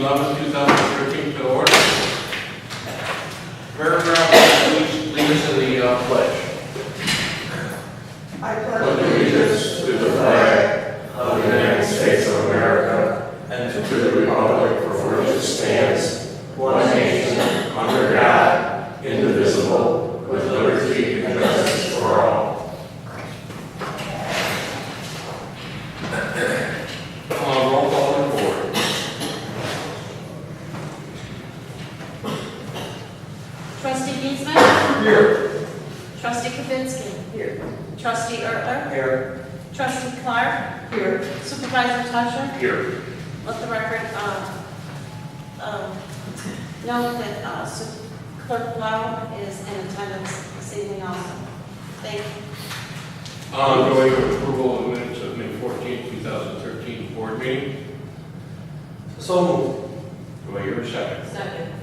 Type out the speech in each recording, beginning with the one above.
11/2013 to order. Paragraph, please lead us in the pledge. I pledge allegiance to the flag of the United States of America and to the republic for which it stands, one nation, under God, indivisible, with liberty and justice for all. Roll call on board. Trustee Giesman? Here. Trustee Kavitsky? Here. Trustee Ertler? Here. Trustee Clark? Here. Supervisor Tusher? Here. Let the record note that Clerk Blau is in attendance this evening also. Thank you. Going to approval of the minutes of May 14th, 2013 board meeting. So moved. Do I hear a second? Second.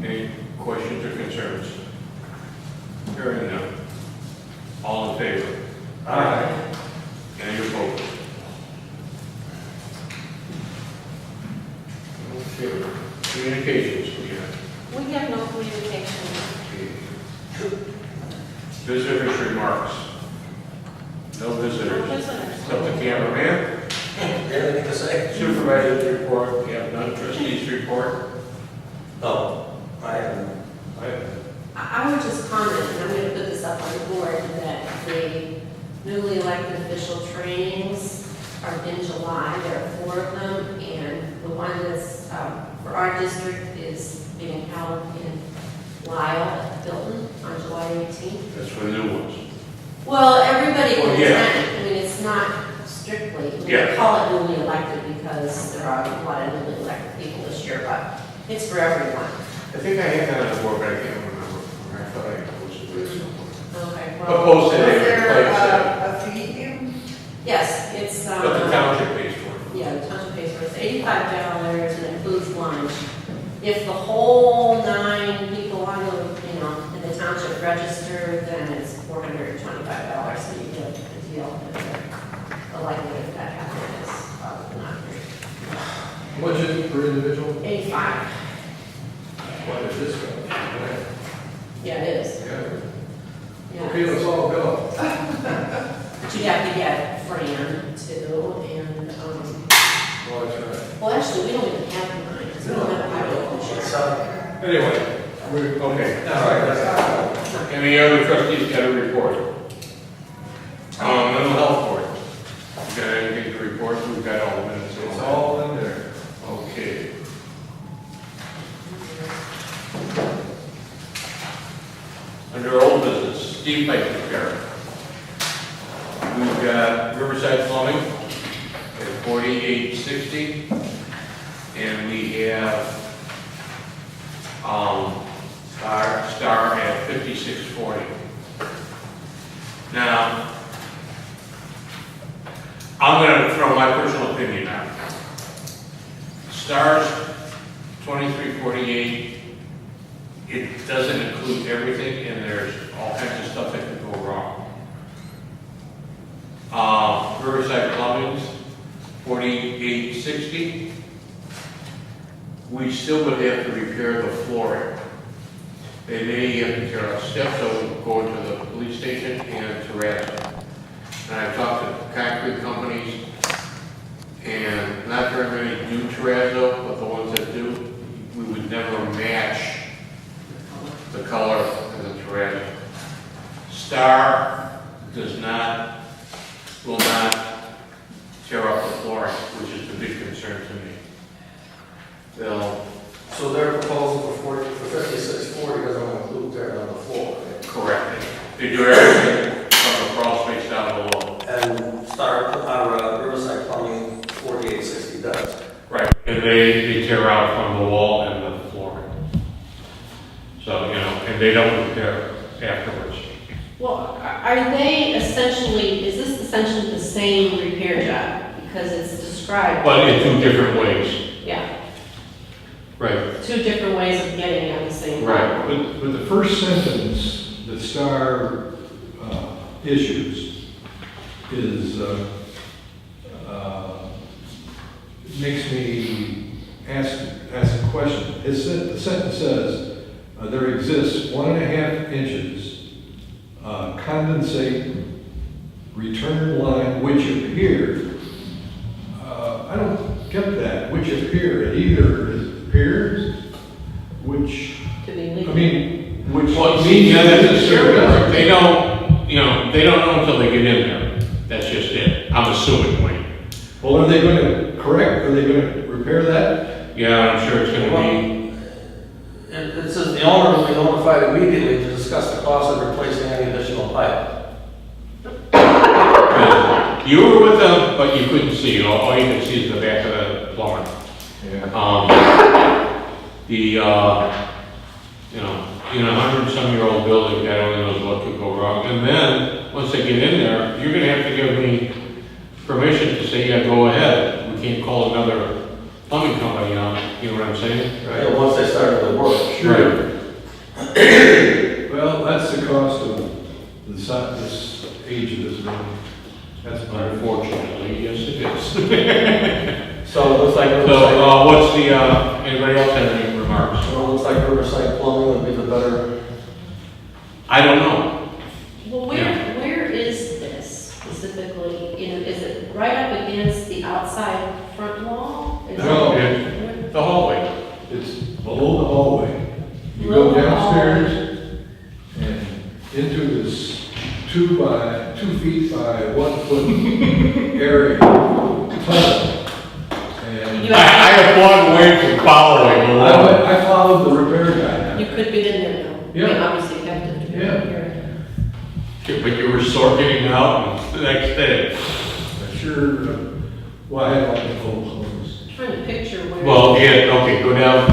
Any questions or concerns? Hearing none. All in favor? Aye. Any opposed? Okay. Communications, we have. We have no communication. Visitors' remarks. No visitors. No visitors. Except the cameraman. Anything to say? Supervisor's report, we have none. Trustees' report. No. I haven't. I would just comment, and I'm going to put this up on the board, that the newly elected official trainings are in July. There are 4 of them, and the one that's for our district is being held in Lyle at Bilton on July 18th. That's for the new ones. Well, everybody can Well, yeah. attend. I mean, it's not strictly, we Yeah. call it newly elected because there are a lot of newly elected people this year, but it's for everyone. I think I had that on the board, but I can't remember. I thought I posted it somewhere. Okay, But well, posted Is it, there replaced it. a fee due? yes, it's, But the township pays for it. yeah, the township pays for it. It's $85 and includes lunch. If the whole 9 people on the, in the township register, then it's $425, so you get a deal. But the likelihood of that happening is probably not great. What is it per individual? 85, What is this one? yeah, it is. Yeah. Yeah. Okay, let's all go. But you have to get Fran too, and, Oh, that's right. well, actually, we don't even have 9, because we don't have a highway commissioner. Anyway, okay. All right. Any other trustees got a report? Mental health board. You got anything to report? We've got all the minutes. and It's that. all in there. Okay. Under old business, Steve pipe repair. We've got Riverside Plumbing at 4860, and we have Star at 5640. Now, I'm going to throw my personal opinion out. Star's 2348, it doesn't include everything, and there's all kinds of stuff that could go wrong. Riverside Plumbing's 4860. We still would have to repair the flooring. They may have to tear out steps, so go into the police station and terrazzo. And I've talked to concrete companies, and not very many do terrazzo, but the ones that do, we would never match the color of the terrazzo. Star will not tear up the flooring, which is the big concern to me. They'll, So their proposal for 5640 doesn't include tearing on the floor. correct it. They do everything from the crawl space down below. And Riverside Plumbing 4860 does. Right, and they tear out from the wall and the flooring. So, and they don't repair afterwards. Well, are they essentially, is this essentially the same repair job? Because it's described. But in 2 different ways. Yeah, Right. 2 different ways of getting at the same. Right. But the first sentence that Star issues is, makes me ask ask a question. The sentence says, there exists 1.5 inches condensate return line which appear. I don't get that, which appear. It either appears, which, To be legal. I mean, which Well, means yeah, that that's it's a scary part. They don't, they don't know until they get in there. That's just it. I'm assuming, Wayne. Well, are they going to correct, are they going to repair that? Yeah, I'm sure it's gonna be, It says the owner will be notified immediately to discuss the cost of replacing any additional pipe. you were with them, but you couldn't see it. All you could see is the back of the plumber. Yeah. In a 100-some-year-old building, God only knows what could go wrong. And then, once they get in there, you're gonna have to give me permission to say, yeah, go ahead. We can't call another plumbing company on, you know what I'm saying? Right. Once they start the work. Sure. Well, that's the cost of this age of this building. That's part of it. Unfortunately, yes it is. So it looks like So, Riverside, what's the, anybody else have any remarks? so it looks like Riverside Plumbing would be the better. I don't know. Well, where is this specifically? Is it right up against the outside front wall? Is No. it- The hallway. It's below the hallway. You Below go the downstairs and into this 2 feet by 1 foot area tunnel. And You- I applaud Wayne for following along. I followed the repair guy. You could get in there though. Yeah. I mean, obviously you have to. Yeah. But you were sore getting out and the next day. Sure, well, I had all the full clothes. Trying to picture where. Well, yeah, okay, go down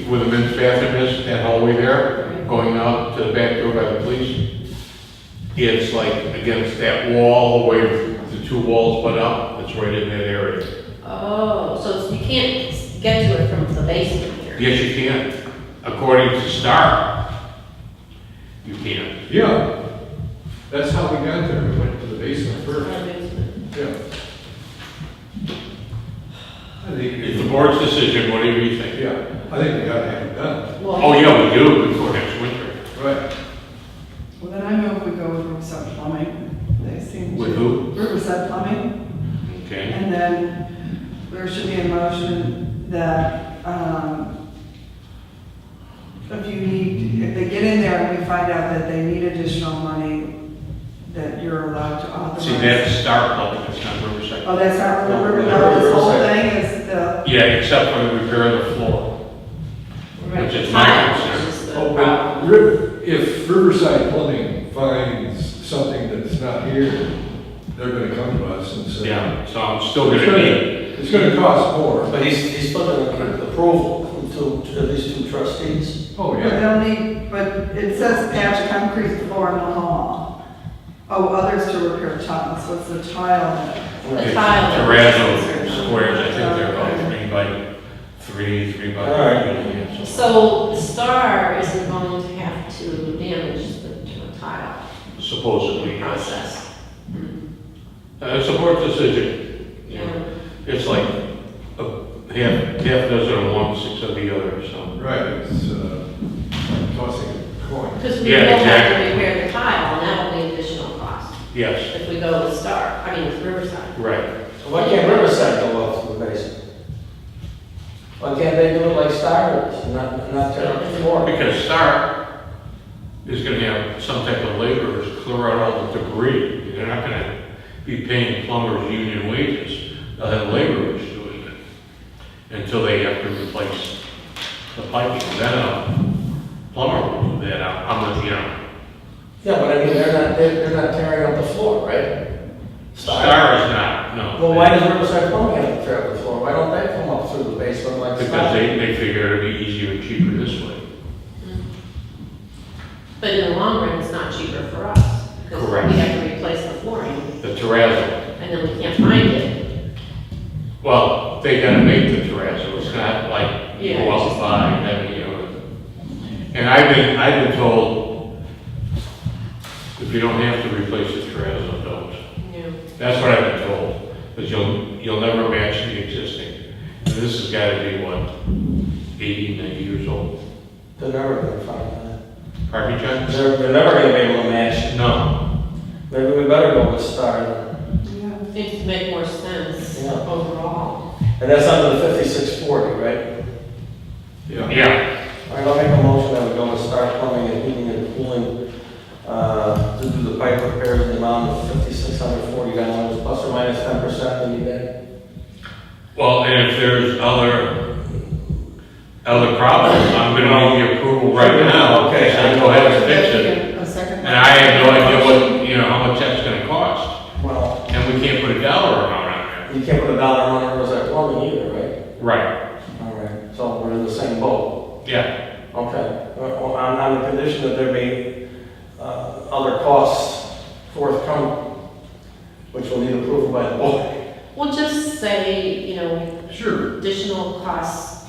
where the men's bathroom is, that hallway there, going out to the back door by the police. It's like against that wall, the way the 2 walls butt up, it's right in that area. Oh, so you can't get to it from the basement here? Yes, you can. According to Star, you can. Yeah, that's how we got there. We went to the basement first. Our basement. Yeah. I think, It's the board's decision, whatever you think. yeah, I think we gotta have it done. Well, Oh, yeah, we do before next winter. Right. Well, then I move we go with Riverside Plumbing. They seem to. With who? Riverside Plumbing. Okay. And then there should be a motion that, if they get in there and we find out that they need additional money, that you're allowed to authorize. See, that's Star Public, it's not Riverside. Oh, that's not No, Riverside, this whole Riverside. thing is the, Yeah, except for the repair of the floor. right, which is the my tile, concern. which is the Oh, problem. but if Riverside Plumbing finds something that's not here, they're gonna come to us and say. Yeah, so I'm still gonna need, It's gonna cost more. But he's still going to give approval to at least 2 trustees. Oh, but yeah. they'll need, but it says patch concrete floor in the hall. Oh, others to repair tile, so it's the tile. The tile. terrazzo squares, I think they're about 3 by 3, 3 by 3. All right. Yeah, so- So the Star isn't going to have to damage the tile Supposedly, yes. process. It's a board decision. You know, It's like half dozen of one, 6 of the other, so. Right, it's, like tossing a coin. Because we Yeah, will have exactly. to repair the tile, and that will be additional cost Yes, if we go with Star, I mean with Riverside. right. So why can't Riverside go up to the basement? Why can't they do it like Star does, not tear up the floor? Because Star is gonna have some type of laborers clear out all the debris. They're not gonna be paying plumbers union wages. They'll have laborers doing it until they have to replace the piping. Then a plumber will do that. I'm with you. Yeah, but I mean, they're not tearing up the floor, right? Star is not, no. Well, why does Riverside Plumbing have to tear up the floor? Why don't they come up through the basement like Because Star? they figure it'd be easier and cheaper this way. But in the long run, it's not cheaper for us. Because Correct. we have to replace the flooring, The terrazzo. and then we can't find it. Well, they gotta make the terrazzo. It's not like you Yeah, go out and buy and have it, you know. And I've been told, if you don't have to replace the terrazzo, don't. Yeah. That's what I've been told, because you'll never match the existing. And this has gotta be what, 80, 90 years old. They're never gonna find that. Pardon me, John? They're never gonna be able to match it. No. Maybe we better go with Star then. Yeah. Seems to make more sense Yeah. overall. And that's under the 5640, right? Yeah. Yeah. All right, I'll make a motion that we go with Star Plumbing and Heating and Cooling, to do the pipe repairs in the amount of $5,640, plus or minus 10%, any day. Well, and if there's other problems, I'm gonna give you approval right now. Okay. So go ahead and fix it. A second. And I have no idea what, how much that's gonna cost. Well, And we can't put a dollar amount on you can't put a dollar on it, was that plumbing either, right? it. Right. All right, so we're in the same boat. Yeah. Okay, well, on the condition that there be other costs forthcoming, which will need approval by the board. We'll just say, Sure. additional costs,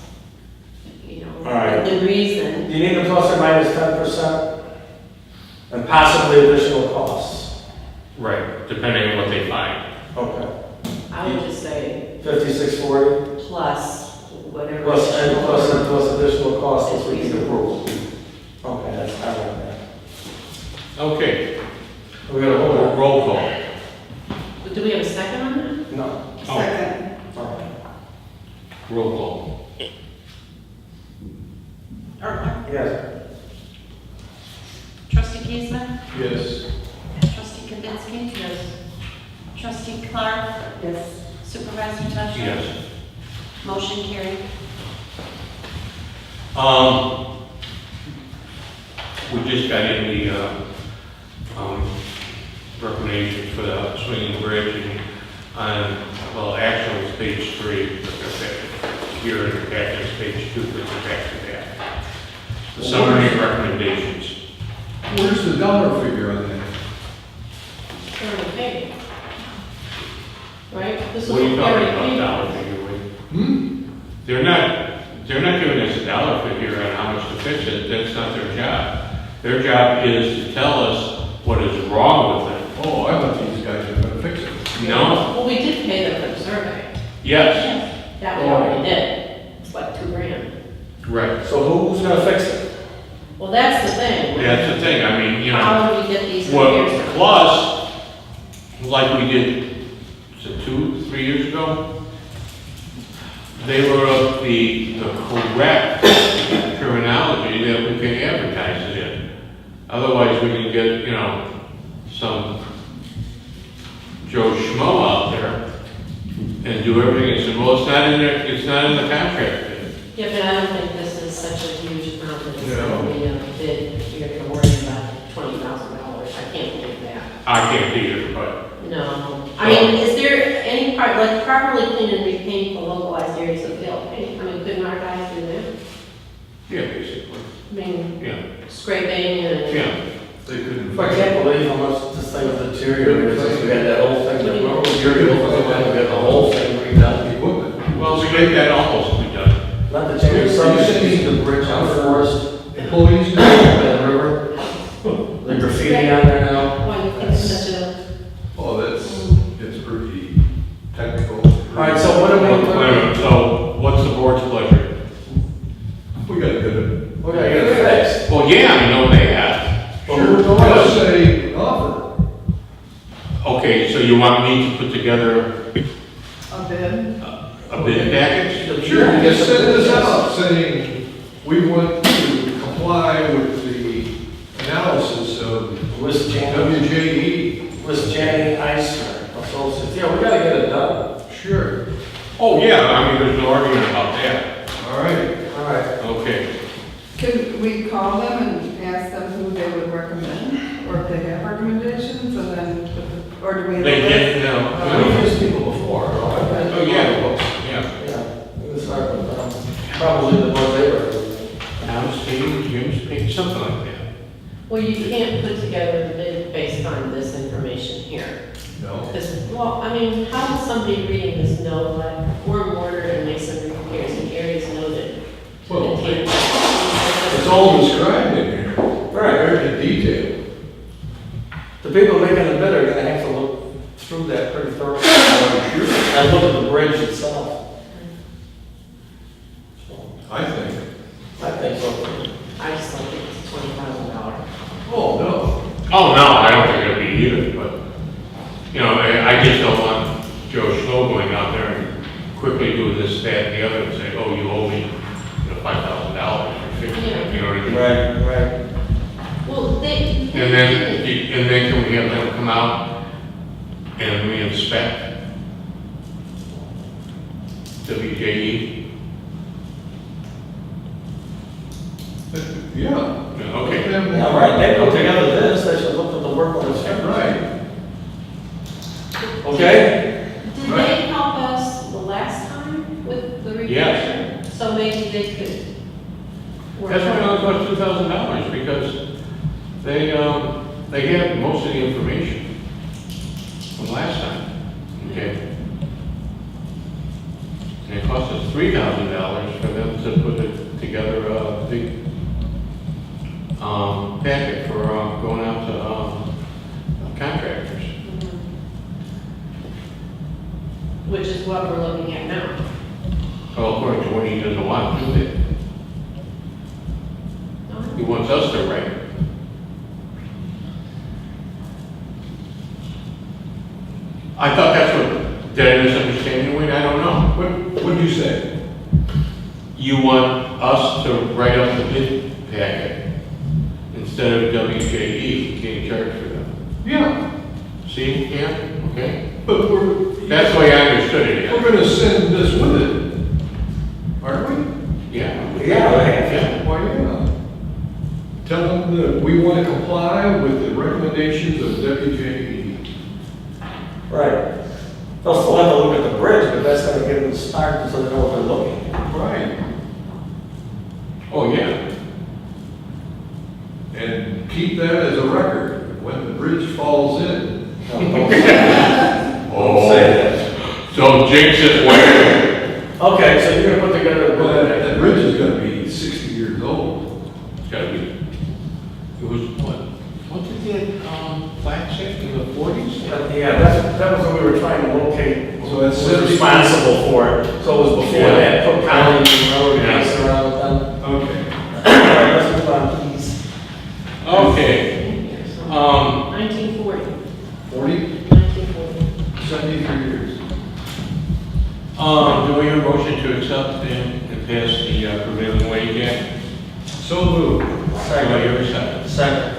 All right. the reason. Do you need a plus or minus 10%? And possibly additional costs? Right, depending on what they find. Okay. I would just say 5640 plus whatever. plus additional costs if we need approval. Okay, that's, I like that. Okay. We got a hold Roll call. Do we have a second on that? No. Second. All right. Roll call. Or, Yes. Trustee Giesman? Yes. Trustee Kavitsky? Yes. Trustee Clark? Yes. Supervisor Tusher? Yes. Motion carried. We just got in the, recommendations for the swinging bridge and, actually it's page 3, but here in the packet is page 2, but it's back to that. The summary of recommendations. Where's the dollar figure on that? They're already paid. Right? This What are you was talking already about, paid. dollar figure, Wade? Hmm? They're not giving us a dollar figure on how much to fix it. That's not their job. Their job is to tell us what is wrong with it. Oh, I thought these guys were gonna fix it. No? Well, we did pay them for the survey. Yes. That we already did. It's like $2,000. Right. So who's gonna fix it? Well, that's the thing. That's the thing. I mean, How do we get these well, repairs? plus, like we did, is it 2-3 years ago? They wrote up the correct terminology that we can advertise it in. Otherwise, we can get, some Joe Schmo out there and do everything and say, well, it's not in the contract. Yeah, but I don't think this is such a huge amount that it's No. going to be a bid. You're going to worry about $20,000. I can't believe that. I can't either, but No. I mean, is there any part, like properly clean and repaint the localized areas of failed paint? I mean, couldn't our guys do that? yeah, basically, I mean, yeah, scraping and. yeah. They couldn't. I can't believe how much this thing was deteriorated since we had that whole thing. Remember when we had the whole thing redone? Equipment. Well, we made that almost be done. Not to change the subject, you see the bridge on Forest, Employees. in the river, the graffiti on there now. Why you think such a. Oh, it's pretty technical. All right, so what do we, So, what's the board's pleasure? We gotta get it. we gotta get it fixed. Well, yeah, I know they have. Well, who's going Just to? say offer. Okay, so you want me to put together A bid. a bid package? Sure, just send this out saying, we want to comply with the analysis of West Jane, WJE. West Jane Eisner Associates. Yeah, we gotta get it done. Sure. Oh, yeah, I mean, there's no argument about that. All right. All right. Okay. Could we call them and ask them who they would recommend, or if they have recommendations, and then, or do we? They did, no. We've used people before. Oh, yeah, yeah. Yeah, we can start with probably the ones they were. Tom's Steve, Jim's Pink, something like that. Well, you can't put together the bid based on this information here. No. Because, well, I mean, how does somebody reading this know that we're mortar and masonry repairs in areas noted? Well, Contain- it's all described in here. Right. Very in detail. The people making the bid are gonna have to look through that pretty thoroughly. And look at the bridge itself. So, I think. Oh, no, I don't think it'll be either, but, you know, I just don't want Joe Schmo going out there and quickly doing this, that, and the other, and say, oh, you owe me, you know, $5,000 or fifty, you know what I mean? Right. Well, they. And then can we have them come out and re-inspect WJE? Yeah. Okay. Yeah, right, they put together this, they should look at the work on this. Right. Okay? Did they help us the last time with the revision? Yes. So maybe they could. work That's why it on- only cost $2,000, because they had most of the information from last time, okay? And it cost us $3,000 for them to put it together, a big, packet for, going out to, contractors. Which is what we're looking at now. Well, according to what he doesn't want to do it. He wants us to write it. I thought that's what, did I misunderstand you, Wayne? I don't know. What'd you say? You want us to write up the bid packet instead of WJE getting charged for them? Yeah, See, yeah, okay. but That's the way I understood it, we're yeah. gonna send this with it, aren't we? Yeah. Yeah, right. Yeah. Why not? Tell them that we want to comply with the recommendations of WJE. Right. They'll still have to look at the bridge, but that's gonna give them a start so they know what they're looking at. Right. Oh, yeah. And keep that as a record. When the bridge falls in, Don't say that. So jinx it, Wayne. Okay, so you're gonna put together. well, that bridge is gonna be 60 years old. It's gotta be, it was what did the, flag say, in the 40s? Yeah, that was when we were trying to locate So that's who was responsible for it. So it was before Yeah. that, Cook County, remember, we Yeah. passed around with them. Okay. All right, let's move on, please. Okay, 1940. 40, 1940. 73 years. do we have a motion to accept and pass the prevailing wage act? So moved. Do I hear a second? Second.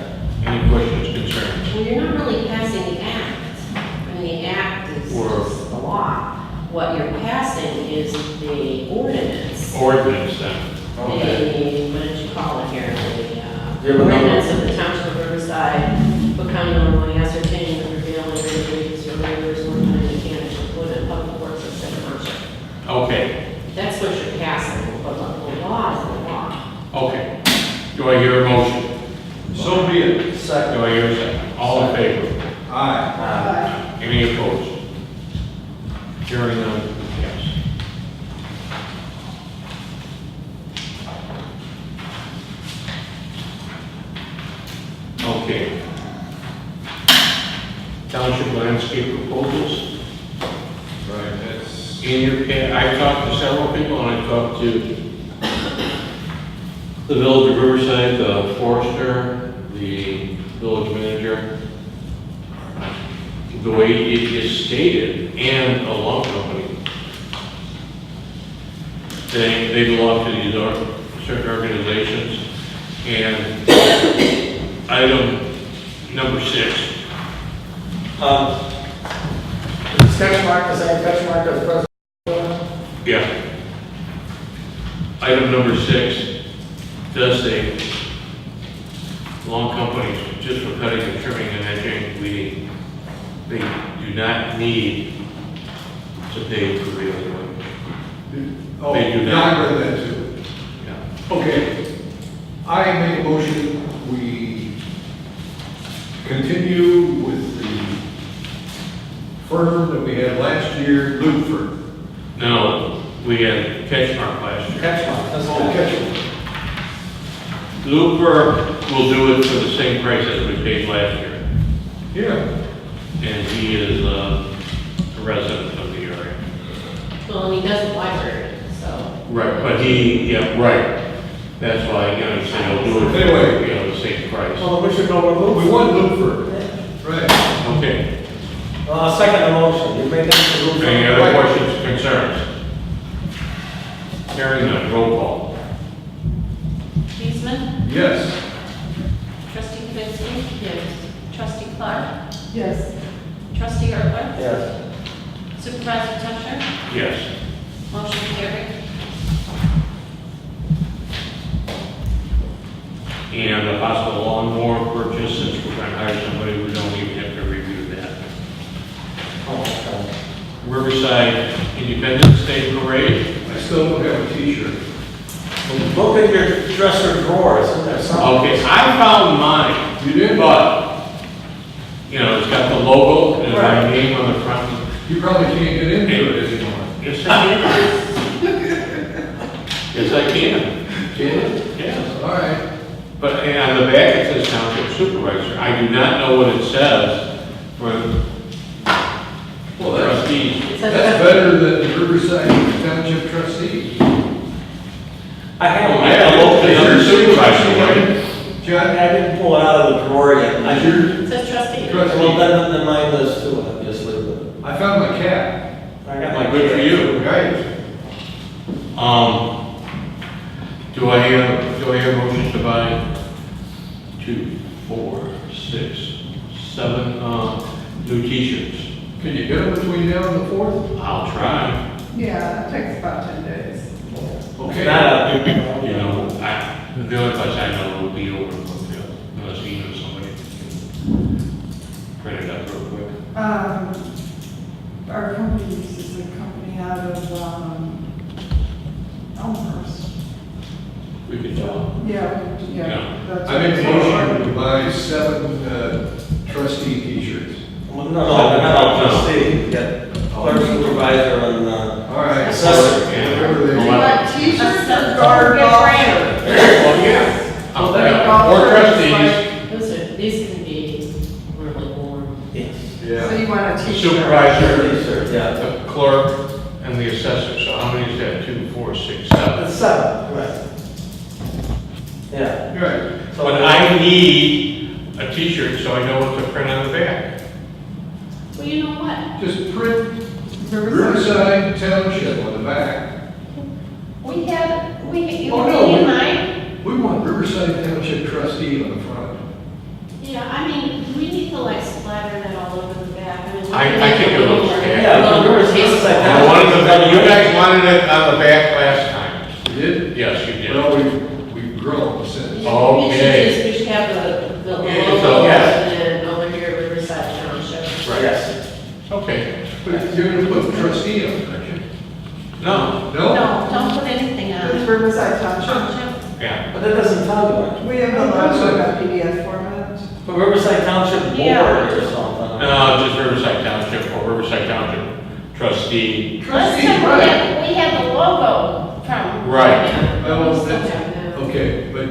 Any questions, concerns? Well, you're not really passing the act. I mean, the act is Or- just the law. What you're passing is the ordinance. Ordinance then. The, what did you call it here? Do you The have a number? ordinance of the Township of Riverside, Cook County, Illinois, ascertaining the prevailing rate of wages or laborers one time mechanics employed in public works of said township. Okay, That's what you're passing, but the law is the law. okay. Do I hear a motion? So be it. Second. Do I hear a second? All in favor? Aye. Any opposed? Hearing none, yes. Okay. Township landscape proposals. Right, that's. In your, I've talked to several people, and I've talked to the village of Riverside, the forester, the village manager. The way it is stated, and a law company. They belong to these certain organizations. And item number 6. Is catch mark the same catch mark as President? Yeah. Item number 6 does say, lawn companies, just for cutting and trimming and edging, they do not need to pay prevailing wage. Oh, They do now not. I read that too. Yeah. Okay. I make a motion, we continue with the firm that we had last year, Luther. No, we had Catchmark last year. Catch mark, that's all. Catch. Looper will do it for the same price as we paid last year. Yeah. And he is a resident of the area. Well, and he does the library, so. Right, but he, yeah, right. That's why, you know, he said he'll do it for, Anyway. you know, the same price. Well, we should go with We Luke. want Luke right. Okay. Second the motion, you made that to Luke. Any other questions, concerns? Hearing none, roll call. Beesman? Yes. Trustee Kavitsky? Yes. Trustee Clark? Yes. Trustee Ertler? Yes. Supervisor Tusher? Yes. Motion carried. And a possible lawnmower purchase, since we're going to hire somebody, we don't even have to review that. Oh, okay. Riverside Independence Day Parade. I still don't have a t-shirt. Look at your dresser drawer, isn't there something? Okay, I found mine, You did? but, you know, it's got the logo and my Right. name on the front. You probably can't get into it anymore. Yes, I can. Yes, I can. Yes. All right. But and on the back it says Township Supervisor. I do not know what it says for Well, that's trustees. That's better than the Riverside Township Trustees. I have, Oh, I yeah, have looked it's at your your supervisor, right? John, I didn't pull it out of the drawer yet. is your It says trustee. trustee? Well, then mine does too, obviously, but I found my cap. I got my. Good for you. Right. Do I have a motion to buy 2, 4, 6, 7 new T-shirts? Can you get them between now and the 4th? I'll try. Yeah, it takes about 10 days. Okay. Not a, You know, the only place I know will be over in Brookfield, unless you know somebody can print it up real quick. Our company uses a company out of, Elmhurst. We could tell. Yeah, Yeah. that's. I make a motion to buy 7 trustee t-shirts. well, no, they're not all trustee. You got clerk, supervisor, and, All right. assessor. Whatever they You want. want T-shirts a or guard get golf brand? Well, yeah. Or trustees, These can be really warm. Yes. So Yeah. you want a the T-shirt? supervisor, T-shirt, yeah. the clerk, and the assessor. So how many is that? 2, 4, 6, 7. That's 7, right. Yeah. Right. But I need a T-shirt so I know what to print on the back. Well, you know what? Just print Riverside Township on the back. You Oh, no, need we- mine? We want Riverside Township trustee on the front. Yeah, I mean, we need to like splatter that all over the back. mean, I think it looks bad. Yeah, but Riverside's like that. You guys wanted it on the back last time. You did? Yes, you did. Well, we've grown since. Okay. We should have the Okay, logo so- Yeah. and over here Riverside Township. Right. Yes. Okay. But you're gonna put trustee on it, aren't you? No. No? No, don't put anything on It's it. Riverside Township. Township. Yeah. But that doesn't tell you much. We have a logo in a PDF format. But Riverside Township Board Yeah. or something. No, just Riverside Township or Riverside Township trustee. Last Trustee, time right. we had the logo from. Right. Well, that's- Okay, but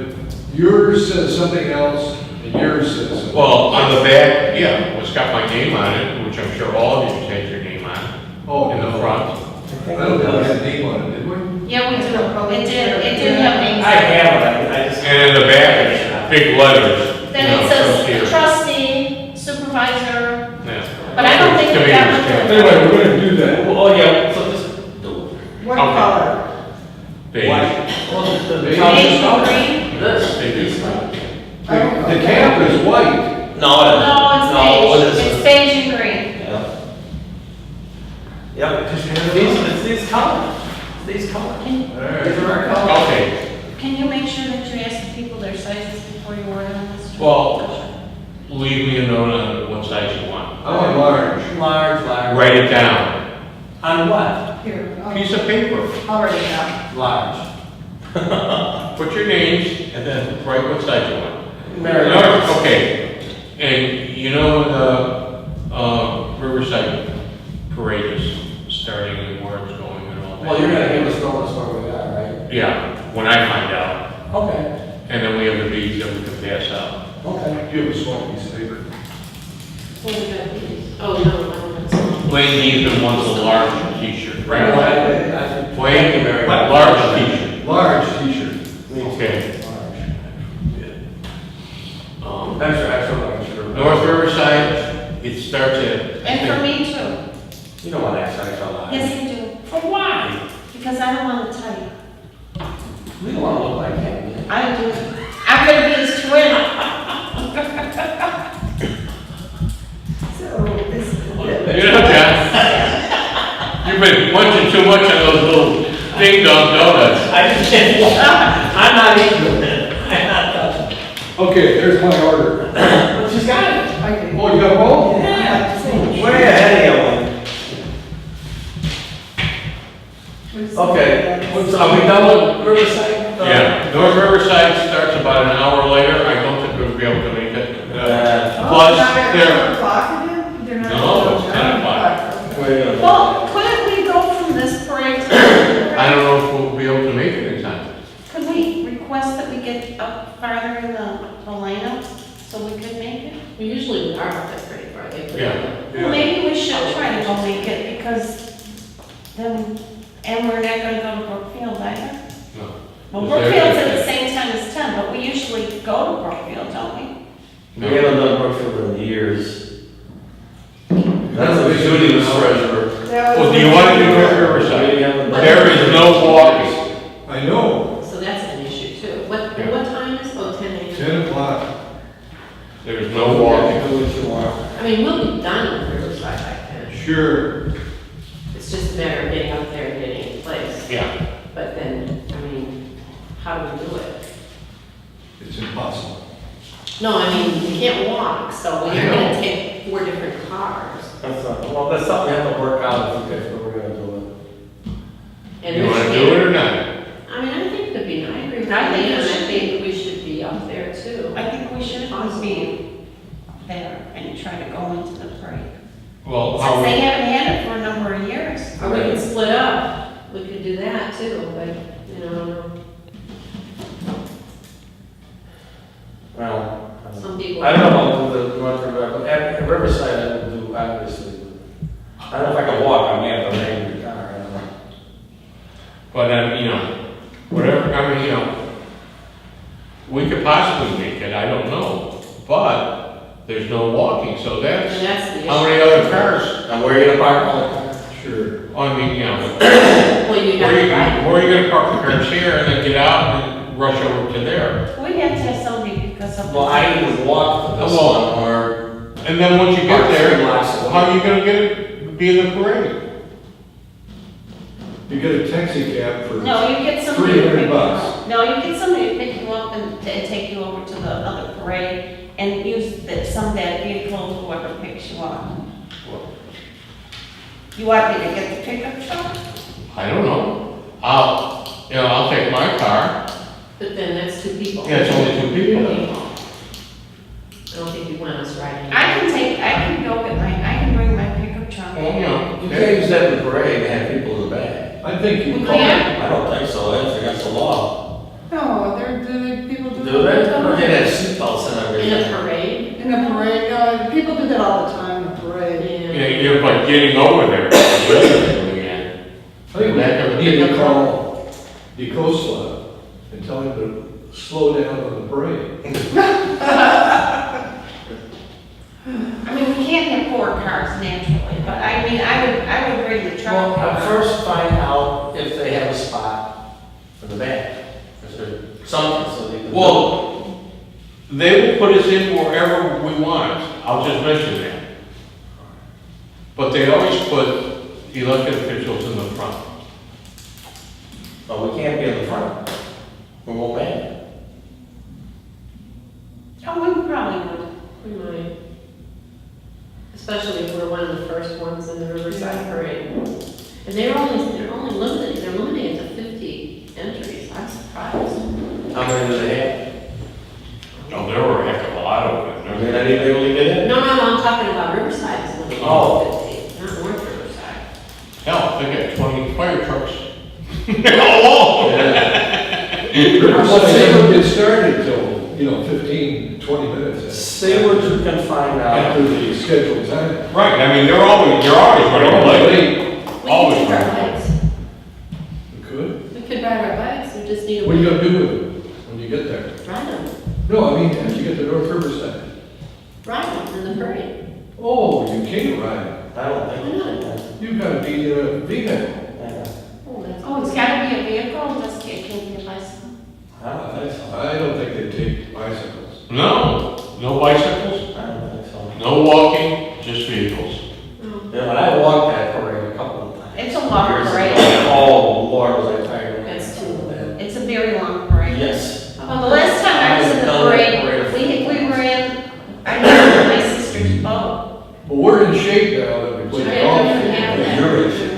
yours says something else and yours says something. Well, on the back, yeah, it's got my name on it, which I'm sure all of you take your name on, Oh, in the no. front. I don't think we had a name on it, did we? Yeah, we did. It did have names. I have it, I just. And in the back, it's big letters. Then you know, it says trustee. trustee, supervisor, Yeah. but I don't think we got Committee's one. tab. Anyway, we're gonna do that. Oh, yeah, so just. What Okay. color? Beige. Well, the Beige. township Beige color. green? This. They do. The cap is white. No, it isn't. No, it's No, it beige. isn't. It's beige and green. Yeah. Yep, it's these colors, these colors. Can, All right. These are our colors. Okay, can you make sure that you ask the people their sizes before you order them? Mr. Well- Tusher? leave me a note on what size you want. I want large. Large. Write it down. On what? Here, Piece of paper. already have. Large. Put your names and then write what size you want. Mary. Okay, and you know the Riverside Parade is starting and where it's going and all that? Well, you're gonna give us notice where we are, right? Yeah, when I find out. Okay, And then we have the beads that we can pass out. okay. You have a small piece of paper. What we got these? Oh, no, I don't know. Wayne Eastman wants a large t-shirt, right? I- Wayne, What? large t-shirt. Large t-shirt. Okay. No. That's what I'm sure. North Riverside, it starts at. And for me too. You don't want to ask extra line. Yes, you do. For why? Because I don't want to tell you. We don't want to look like him. I do. I'm going to be his twin. So this, You know, John, you've been munching too much on those little ding-dong donuts. I just can't, I'm not eating it. I'm not touching it. Okay, there's my order. But she's got it. okay. Oh, you got a ball? Way ahead of you. Okay, so are we done with Riverside? Yeah, North Riverside starts about an hour later. I don't think we'll be able to make it. Plus, there, 10 o'clock again? They're not. No, it's 10 o'clock. Well, couldn't we go from this parade to, I don't know if we'll be able to make it in time. could we request that we get up farther in the lineup so we could make it? We usually are up there pretty far. Yeah. Well, maybe we should try to go make it because then, and we're not gonna go to Brookfield either. No. Well, Is there- Brookfield's at the same time as 10, but we usually go to Brookfield, don't we? We haven't done Brookfield in years. That's a Judy was treasurer. Well, do you want to do North Riverside? There is no walking. I know, So that's an issue too. What Yeah. time is, 10 a.m.? 10 o'clock. There's no walking. Do what you want. I mean, we'll be done with Riverside by 10. Sure. It's just a matter of getting up there and getting it in place. Yeah. But then, I mean, how do we do it? It's impossible. No, I mean, we can't walk, so I we're know. gonna take 4 different cars. Well, that's something we have to work out if we're gonna do And You we want to should do be- it or not? I mean, I think it could be, I agree with I think Leanne. it I should be. think we should be up there too. I think we should be there and try to go into the parade. Well, how, Since they haven't had it for a number of years. Or we can split up. We could do that too, but, you know, Well, some people. I don't know the North Riverside, but at Riverside, I would do, obviously. I don't know if I can walk, I may have to rent your car, I don't know. but you know, whatever, I mean, you know, we could possibly make it, I don't know. But there's no walking, so And that's, that's the issue. how many other cars? And where are you gonna park all the cars? Sure. I mean, you know, Well, you where you, got where you gonna park the cars here and then get out and rush over to there? We have to have somebody because of. Well, I either walk to this Well, one or. And then once you get Park 3 there, blocks away. how are you gonna get it, be in the parade? You get a taxi cab for No, you get somebody to pick you $300. up. No, you get somebody to pick you up and take you over to the other parade and use some of that vehicle, whoever picks you up. You want me to get the pickup truck? I don't know. I'll take my car. But then that's 2 people. Yeah, it's only 2 people. I don't think you want us riding. I can go get I can bring my pickup truck. Well, you know, You can't use that in the parade and have people in the back. I think you We call can't. I don't think so, that's against the law. No, people do. Do they? Or they have seatbelts and everything. In a parade? In a parade, people do that all the time in a parade. yeah, you're but getting over there. Yeah. I think Back of the we need to pickup call the coastline and tell him to slow down on the parade. I mean, we can't have 4 cars naturally, but I mean, I would bring the Well, truck. first find out if they have a spot for the back. Is there something so they can. Well, they will put us in wherever we want. I'll just mention that. But they always put elected officials in the front. But we can't be in the front. We won't ban it. Oh, we probably would. We might. Especially if we're one of the first ones in the Riverside Parade. And they're limiting it to 50 entries. I'm surprised. How many do they have? Oh, there were a heck of a lot of I them. mean, they only get in? No, I'm talking about Riverside is limited Oh. to 50, not North Riverside. Hell, they got 20 fire trucks. Oh! Riverside doesn't get started till, 15, 20 minutes See what you can find after out. the scheduled time. Right, I mean, you're always running late. We Always could take our running late. bikes. You could. We could ride our bikes, we just need a What are you way gonna do with them when you get there? to ride them. No, I mean, after you get to North Riverside. in the parade. Oh, you can't ride. I don't think it's. You've got to be in a vehicle. Oh, that's. Oh, it's gotta be a vehicle, just it can't be a bicycle. I don't think so. I don't think they take bicycles. No, no bicycles, I don't think so. no walking, just vehicles. Yeah, but I walked that parade a couple of times. It's a long Years ago. parade. Oh, Lord, was I tired. That's too long. It's a very long parade. Yes. Well, the last time I was in the parade, we were in, I know, my sister's boat. Well, we're in shape now that we play I golf. don't even have that. You're in shape.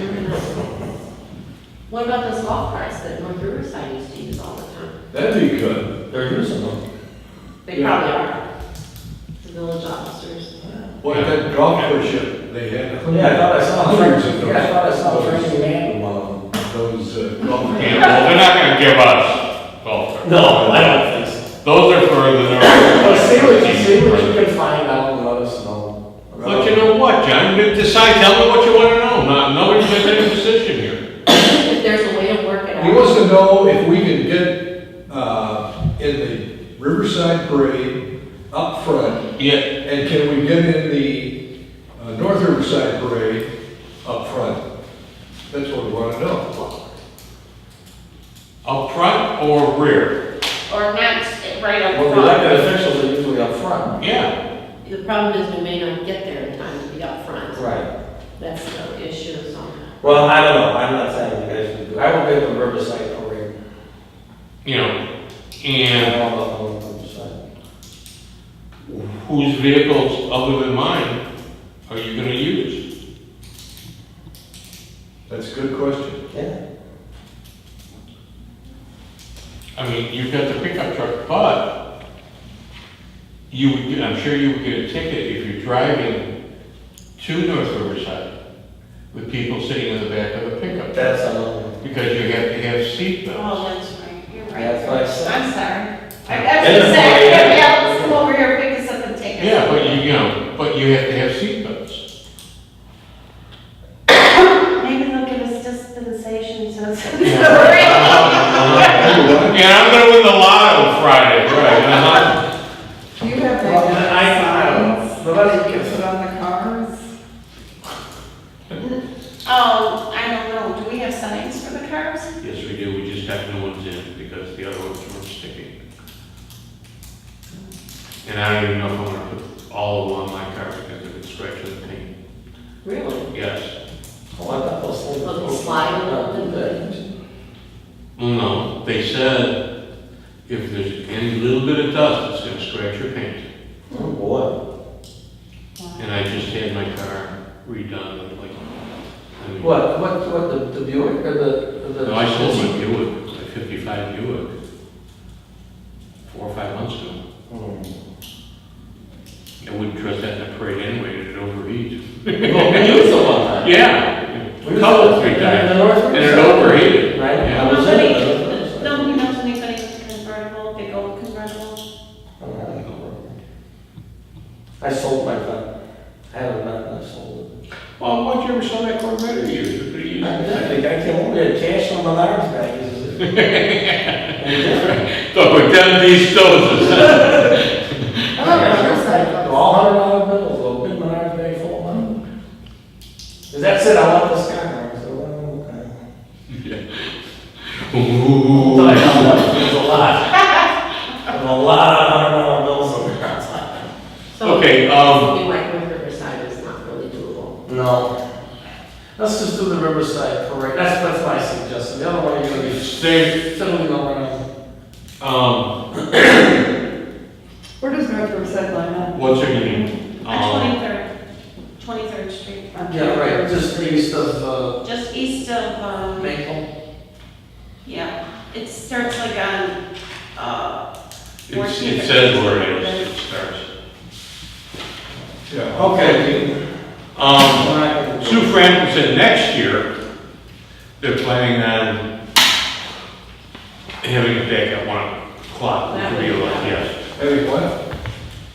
What about those golf carts that North Riverside used to use all the time? That'd be good. They're using them. They Yeah. probably are. The village officers. What, that golf course, they had Yeah, I thought I saw hundreds of Yeah, I thought I saw a training man in one of them. those golf Yeah, courses. well, they're not gonna give us golf carts. No, I don't think so. Those are for the Well, see what you can find out and let us know. But you know what, John, you decide, tell me what you wanna know, nobody's making a decision here. If there's a way to work it He out. wants to know if we can get, in the Riverside Parade up front, Yeah, and can we get in the North Riverside Parade up front? That's what we want to know. up front or rear? Or not right up Well, the front. elected officials are usually up front. Yeah, The problem is we may not get there in time to be up front. Right. That's the issue, so. Well, I don't know, I'm not saying you guys should do it. I will get the Riverside parade. you know, I and don't know about the Riverside. whose vehicles other than mine are you gonna use? That's a good question. Yeah. I mean, you've got the pickup truck, but I'm sure you would get a ticket if you're driving to North Riverside with people sitting in the back of the pickup truck, That's another. because you have to have seat belts. Oh, that's right, you're right. That's what I said. I'm sorry. I In was the gonna say, parade. yeah, let's come over here, pick us up and take us. Yeah, but but you have to have seat belts. Maybe they'll give us dispensation to. Yeah, I'm gonna win the lotto Friday, right? Do you have Well, I don't know. signs Nobody that you can- put on the cars? Oh, I don't know, do we have signs for the cars? Yes, we do, we just have no ones in because the other ones weren't sticking. And I don't even know if I'm gonna put all of them on my car because of the scratch of the paint. Really? Yes. Oh, I thought those things. Well, they slide a little bit. Well, no, they said if there's any little bit of dust, it's gonna scratch your paint. Oh, boy. And I just had my car redone, like, I mean. What, the Buick or the? No, I sold my Buick, my 55 Buick, 4 or 5 months ago. Hmm. I wouldn't trust that in a parade anyway, it'd overheat. Well, we used them one time. Yeah, a couple, 3 In times, the North and it Riverside. overheated. Right? Yeah. I was in it. Nobody knows anybody with a convertible, big old convertible? I sold my car. I had a gun, I sold it. Well, why'd you ever sell that Corvette of yours? You could've used I it. did, I came over, we had cash on my large bag. So with them, these stones. I love Riverside. All $100 bills, a big large bag full of money. Cause that said, I want this car. I said, well, okay. Ooh. Until I found out there was a lot. There's a lot of $100 bills on the car. So, Okay, something like North Riverside is not really doable. No. Let's just do the Riverside parade. That's my suggestion. The other one, you're gonna be Stay, fiddling around. Where does North Riverside line up? what's her name? On 23rd Street, On Yeah, right, just east of, just east of, Maple. yeah, it starts like on, It says where it is, it starts. Yeah. Okay. Sue Franklin said next year, they're planning on having it back at 1 o'clock, which would be like, yes. Hey, what?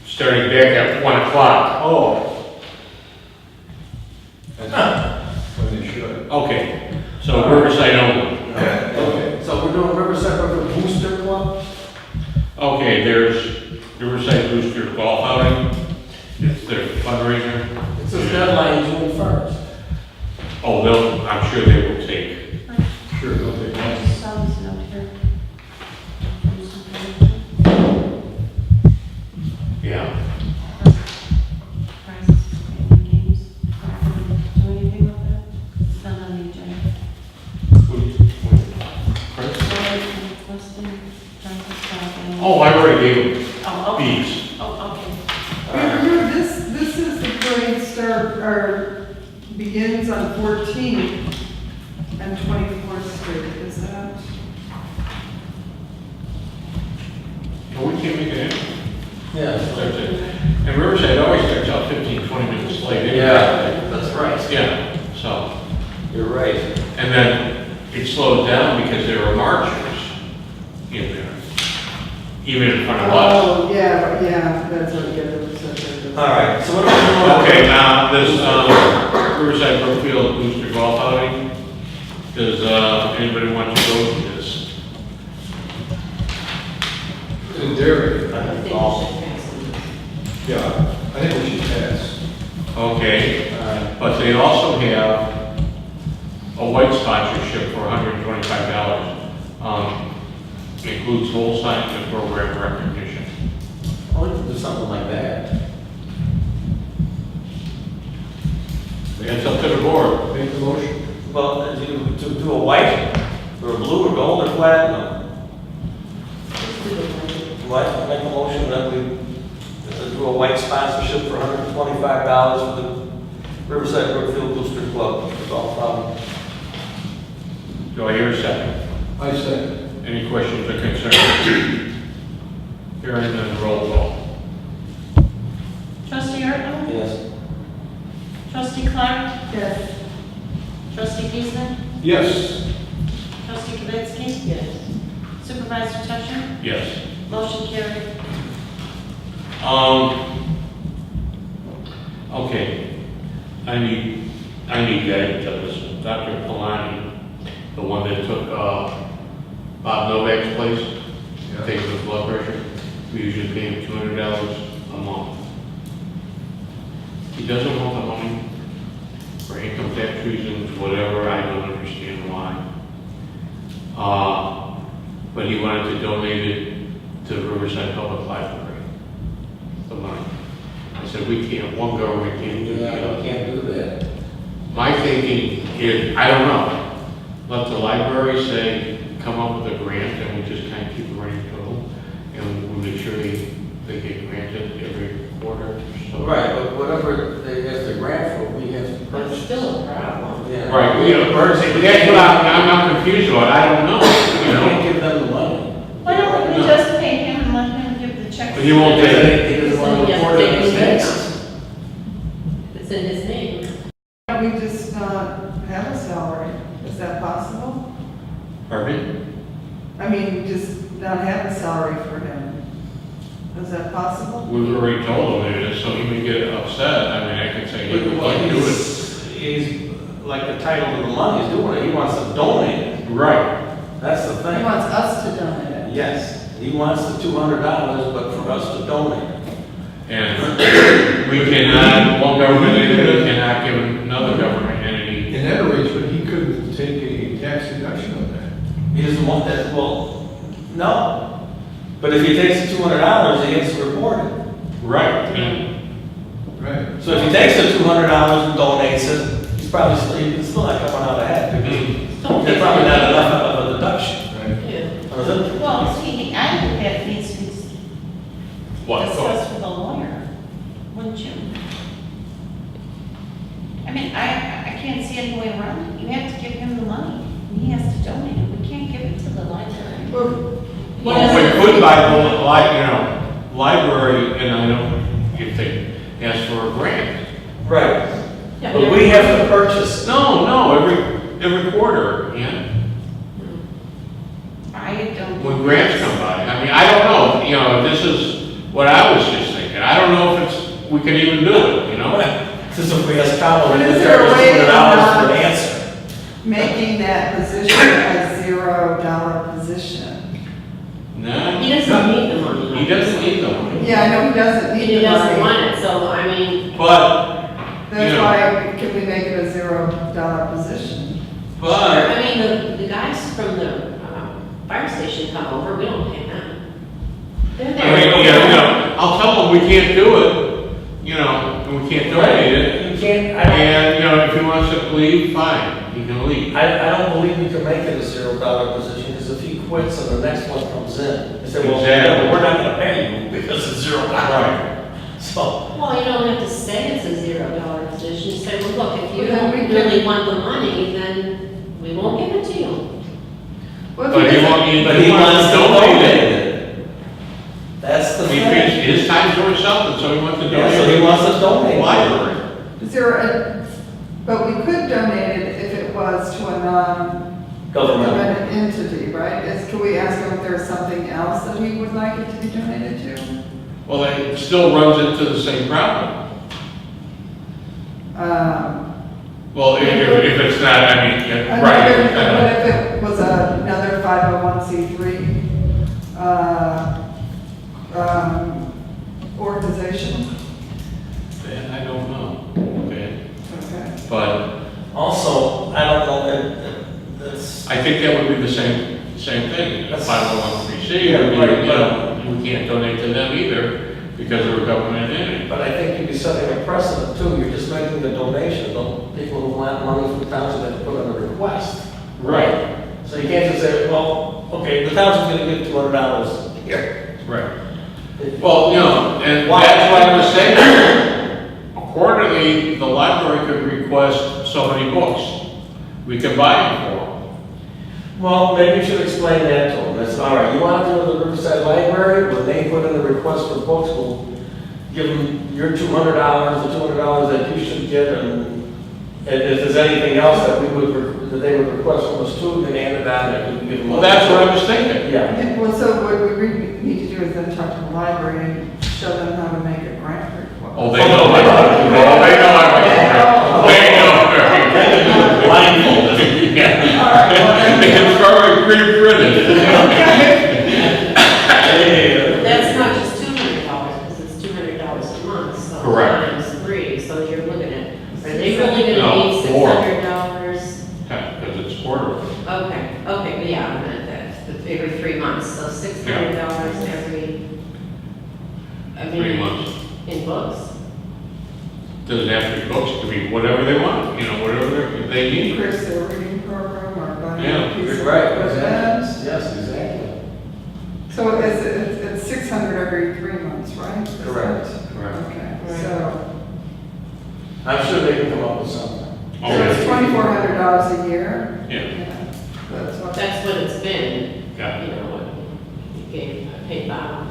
Starting back at 1 o'clock. Oh. When they should. Okay, so Riverside only. Okay. So we're doing Riverside River Booster Club? Okay, there's Riverside Booster Golf Outing. It's their fundraiser. It says deadline June 1st. Oh, I'm sure they will take. Sure, they'll take I that. just saw this note here. Yeah. Prizes, family games. Do anything with that? It's not on the agenda. Oh, I already gave them Oh, okay. bees. Oh, okay. Remember, this is the parade start, or begins on 14th and 24th Street, is that? Oh, we can't make it in. Yeah. Starts at- And Riverside always starts out 15, 20 minutes late. anyway. Yeah, that's right. Yeah, so, You're right. and then it slowed down because there were marchers in there, even in front of us. Oh, yeah, that's what it is. All right, so what are we doing? Okay, now, this Riverside Brookfield Booster Golf outing, does anybody want to go to this? In Derry, I think we should pass them. yeah, I think we should pass. Okay, but they also have a white sponsorship for $125. Includes whole sign and program recognition. Oh, we can do something like that. It's up to the board. Make the motion. Well, to do a white, or a blue, or gold, or platinum. What, make a motion that we do a white sponsorship for $125 for the Riverside Brookfield Booster Club. That's all problem. Do I hear a second? I second. Any questions or concerns? Hearing none, roll call. Trustee Ertler? Yes. Trustee Clark? Yes. Trustee Giesman? Yes. Trustee Kavitsky? Yes. Supervisor Tusher? Yes. Motion carried. Okay. I need guidance on this. Dr. Polani, the one that took Bob Novak's place, takes his blood pressure, we usually pay him $200 a month. He doesn't want the money for income tax reasons, whatever, I don't understand why. But he wanted to donate it to the Riverside Public Library, the money. I said, we can't, one government can't do the other. Can't do that. My thinking is, I don't know, let the library say, come up with a grant, and we just kind of keep it running to them, and we make sure they get granted every quarter, so. Right, but whatever they have to grant for, we have to That's purchase. still a problem. Yeah. Right, we have emergency, but that's what I'm confused about, I don't know, We you know? can't give them the money. Why don't we just pay him and let him give the check? But he won't take it. He doesn't want to Yes, report they it can as do taxes. It's in his name. Why don't we just not have a salary? Is that possible? Pardon me? I mean, just not have a salary for him. Is that possible? We've already told him it is, so he may get upset, I mean, I could say, he would like to do it. He's like the title of the money, he's doing it, he wants to donate it. Right, That's the He thing. wants us to donate it. Yes, he wants the $200, but for us to donate it. and we cannot, one government entity cannot give another government entity. In that arrangement, he couldn't take a tax deduction on that. He doesn't want that, well, no. But if he takes the $200, he gets to report it. Right, and Right. So if he takes the $200 and donates it, he's probably still not coming out ahead, because there's probably not enough of a deduction. Right. Yeah. Was it? Well, see, I think that needs to be what? discussed with a lawyer, wouldn't you? I mean, I can't see any way around it. You have to give him the money. He has to donate it. We can't give it to the library. Well, we could buy the library, and I don't, if they ask for a grant. Right. Yeah, But we have to purchase. No, every quarter, yeah, I don't. when grants come by. I mean, I don't know, you know, this is what I was just thinking. I don't know if we can even do it, you know? Since if we ask Kyle, But we is there a way to $200 not- for an answer. Making that position a $0 position. No, He doesn't need the money. he doesn't need the money. Yeah, I know he doesn't And need he the doesn't money. want it, so I mean, But if we make it a $0 position. But, I mean, the guys from the fire station come over, we don't pay them. They're I there. mean, I'll tell them we can't do it, and we can't donate it. You can't, I don't, And, if he wants to leave, fine, he can leave. I don't believe we can make it a $0 position, because if he quits and the next one comes in, they say, well, Exactly. yeah, we're not gonna pay you because it's $0. Right. So, Well, you don't have to say it's a $0 position. You say, well, look, if you Well, then don't we can- really want the money, then we won't give it to you. Well, if But he he doesn't- wants to donate it. that's the He thing. thinks his time's worth something, so he wants to donate Yeah, it. so he wants to donate. Library. Is there but we could donate it if it was to a Government. non-government entity, right? Can we ask him if there's something else that he would like it to be donated to? Well, it still runs into the same problem. Well, if it's not, I mean, yeah, What right. if it was another 501c3 organization? Then I don't know, okay? Okay. But Also, I don't know, that's, I think that would be the same thing. That's- 501c, Yeah, right, we can't donate to them either because they're a government entity. but I think you'd be setting a precedent too, you're just making the donation, people who want money from the township have to put in a request. Right. So you can't just say, well, okay, the township's gonna give $200 here. Right. Well, and Why- that's what I was saying. Accordingly, the library could request so many books. We can buy them for them. Well, maybe you should explain that to them. That's all right. You want to go to the Riverside Library, when they put in the request for books, we'll give them your $200, the $200 that you should get, and if there's anything else that that they would request from us too, then add it on, and we can give them. Well, that's what I was thinking. Yeah. Yeah, well, so what we really need to do is then talk to the library and show them how to make a grant request. Oh, they know. They know. Blindfolded. They can throw it pre-printed. That's not just $200, because it's $200 a month, so Correct. times 3, so you're looking at, are they really No, gonna need four. $600? Because it's quarterly. Okay, but yeah, I meant that, every 3 months, so $600 every, 3 months. in books. Doesn't have to be books, it could be whatever they want, whatever they need. Increase their reading program or buy Yeah, a piece of Right, equipment. exactly. Yes, exactly. So it's 600 every 3 months, right? Is Correct. that- Correct. Okay, so I'm sure they can come up with something. Oh, so it's yeah. $2,400 a year? Yeah. That's what. That's what it's been, Yeah. what you paid Bob.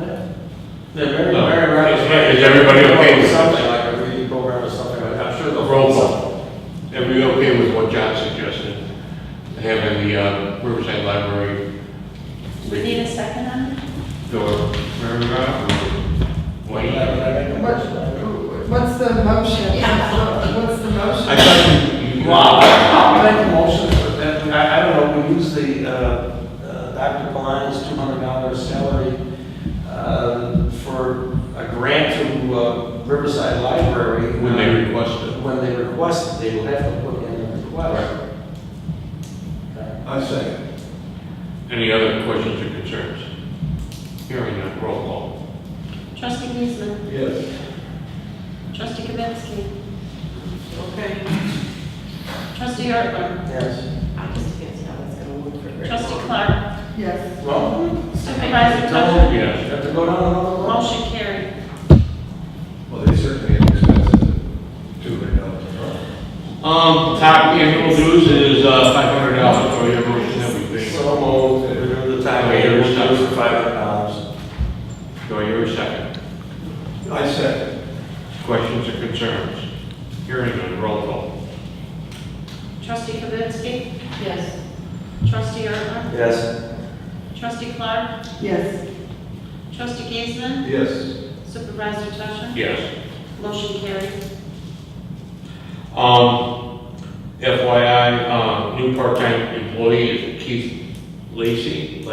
Yeah, Mary No. Ryan's Is- right. is everybody okay with something like a reading program or something like that? I'm sure they'll. Roll call. Everybody okay with what John suggested? Having the Riverside Library. We need a second on it? Go, Wayne? What's the motion? Yeah. What's the motion? I thought you. Well, I'll make a motion for that. I don't know, we use the, Dr. Palani's $200 salary for a grant to Riverside Library. When they request it. When they request it, they will have to put in a request. Okay. I second. Any other questions or concerns? Hearing none, roll call. Trustee Giesman? Yes. Trustee Kavitsky? Okay. Trustee Ertler? Yes. I just can't see how that's gonna work for very Trustee long. Clark? Yes. Well, Supervisor Tusher? Yes. you have to go down another road. Motion carried. Well, they certainly have expenses, $200 a month. Top annual dues is $500 for your motion that we pay. So moved, we're the time, Okay, we're you're for $500. Do I hear a second? I second. Questions or concerns? Hearing none, roll call. Trustee Kavitsky? Yes. Trustee Ertler? Yes. Trustee Clark? Yes. Trustee Giesman? Yes. Supervisor Tusher? Yes. Motion carried. FYI, new part-time employee is Keith Lacey.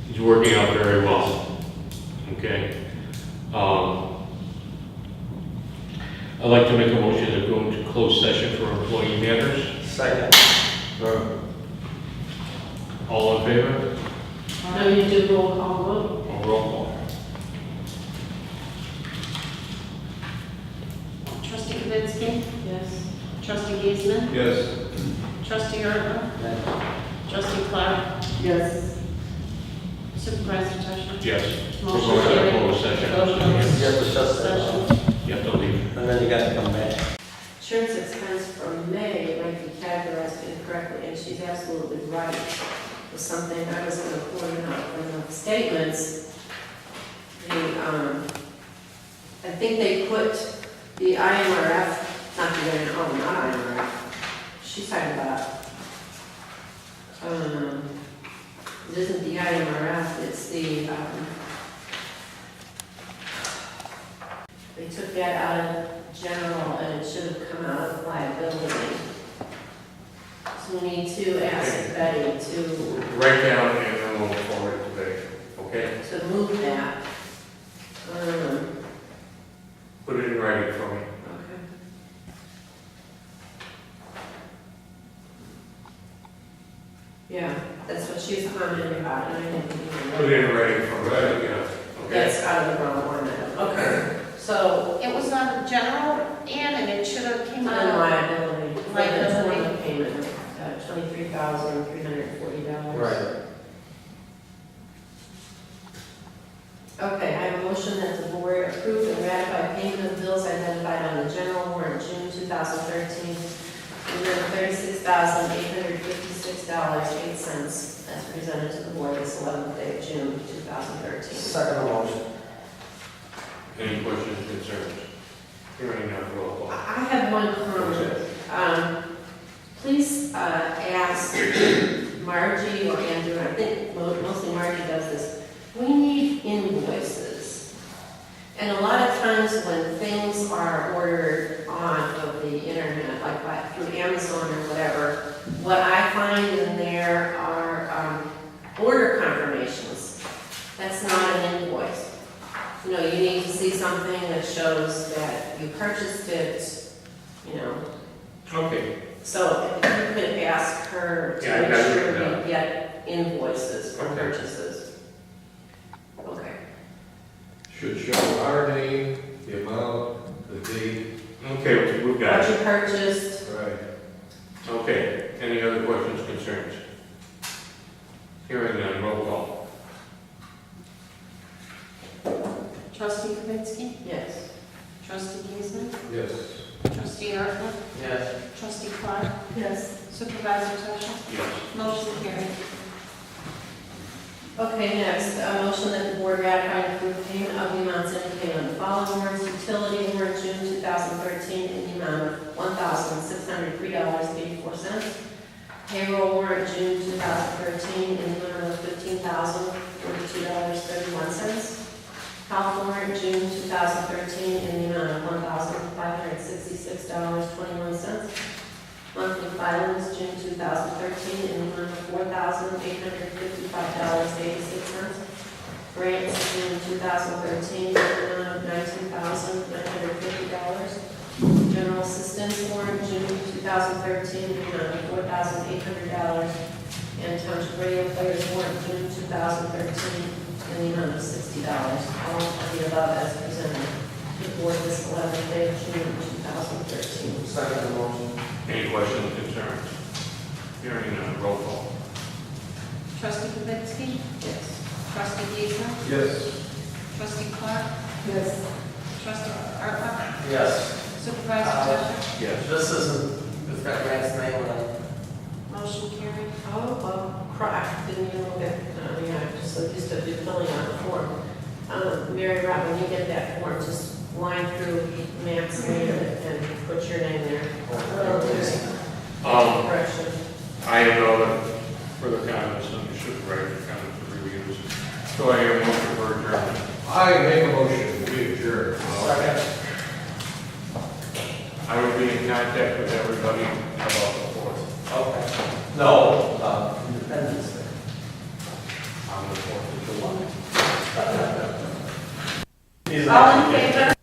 He's working out very well. Okay. I'd like to make a motion to go into closed session for employee matters. Second. All in favor? No, you do roll call vote. Or roll call? Trustee Kavitsky? Yes. Trustee Giesman? Yes. Trustee Ertler? Trustee Clark? Yes. Supervisor Tusher? Yes. We're Motion going to carried. closed session. Go to You have to shut that off, session. You have to leave. and then you got to come back. Insurance expense from May might be categorized incorrectly, and she's absolutely right. It was something I was going to point out from the statements. I think they put the IMRF, not IMRF. She's talking about, it isn't the IMRF, it's the, they took that out of general and it should have come out of liability. So we need to ask Betty to Write down and then we'll forward it today. Okay? move that. Put it in writing for me. Okay. Yeah, that's what she was commenting about, and I didn't even Put know. it in writing for me. Yeah. Okay? That's out of the wrong one item. Okay, so, It was on general and it should have came on out. liability, for the Liability. total payment, $23,340. Right. Okay, I have a motion that the board approve and ratify payment of bills identified on the general warrant June 2013, and then $36,856.08 as presented to the board this 11th day of June 2013. Second motion. Any questions, concerns? Hearing none, roll call. I have one comment. Please ask Margie or Andrew, I think mostly Margie does this. We need invoices. And a lot of times when things are ordered off of the internet, like through Amazon or whatever, what I find in there are order confirmations. That's not an invoice. You know, you need to see something that shows that you purchased it, you know. Okay. So if you could ask her to Yeah, I make got it sure written down. we get invoices for Okay. purchases. Okay. Should show our name, the amount, the date. Okay, we've got What it. you purchased, Right. Okay. Any other questions, concerns? Hearing none, roll call. Trustee Kavitsky? yes. Trustee Giesman? Yes. Trustee Ertler? Yes. Trustee Clark? Yes. Supervisor Tusher? Yes. Motion carried. Okay, next, a motion that the board ratify and approve payment of the amounts indicated on the following warrants. Utility warrant June 2013 in the amount of $1,603.84. Payroll warrant June 2013 in the amount of $15,042.31. Health warrant June 2013 in the amount of $1,566.21. Monthly filings June 2013 in the amount of $4,855.86. Grants June 2013 in the amount of $19,950. General assistance warrant June 2013 in the amount of $4,800. And Township radio players warrant June 2013 in the amount of $60. All of the above as presented to the board this 11th day of June 2013. Second motion. Any questions, concerns? Hearing none, roll call. Trustee Kavitsky? Yes. Trustee Giesman? Yes. Trustee Clark? Yes. Trustee Ertler? Yes. Supervisor Tusher? Yes. This isn't, it's got Grant's name on it. Motion carried. Oh, well, crap, didn't even look at, yeah, I'm just so used to filling out the form. Mary Rob, when you get that form, just line through Matt's name and put your name there. Correction. I have no other further comments, and you should write your comments for reviews. So I hear a motion for adjournment. I make a motion, we adjourn. Second. I will be in contact with everybody about the 4th. Okay. No, Independence Day. On the 4th of July. He's All in favor?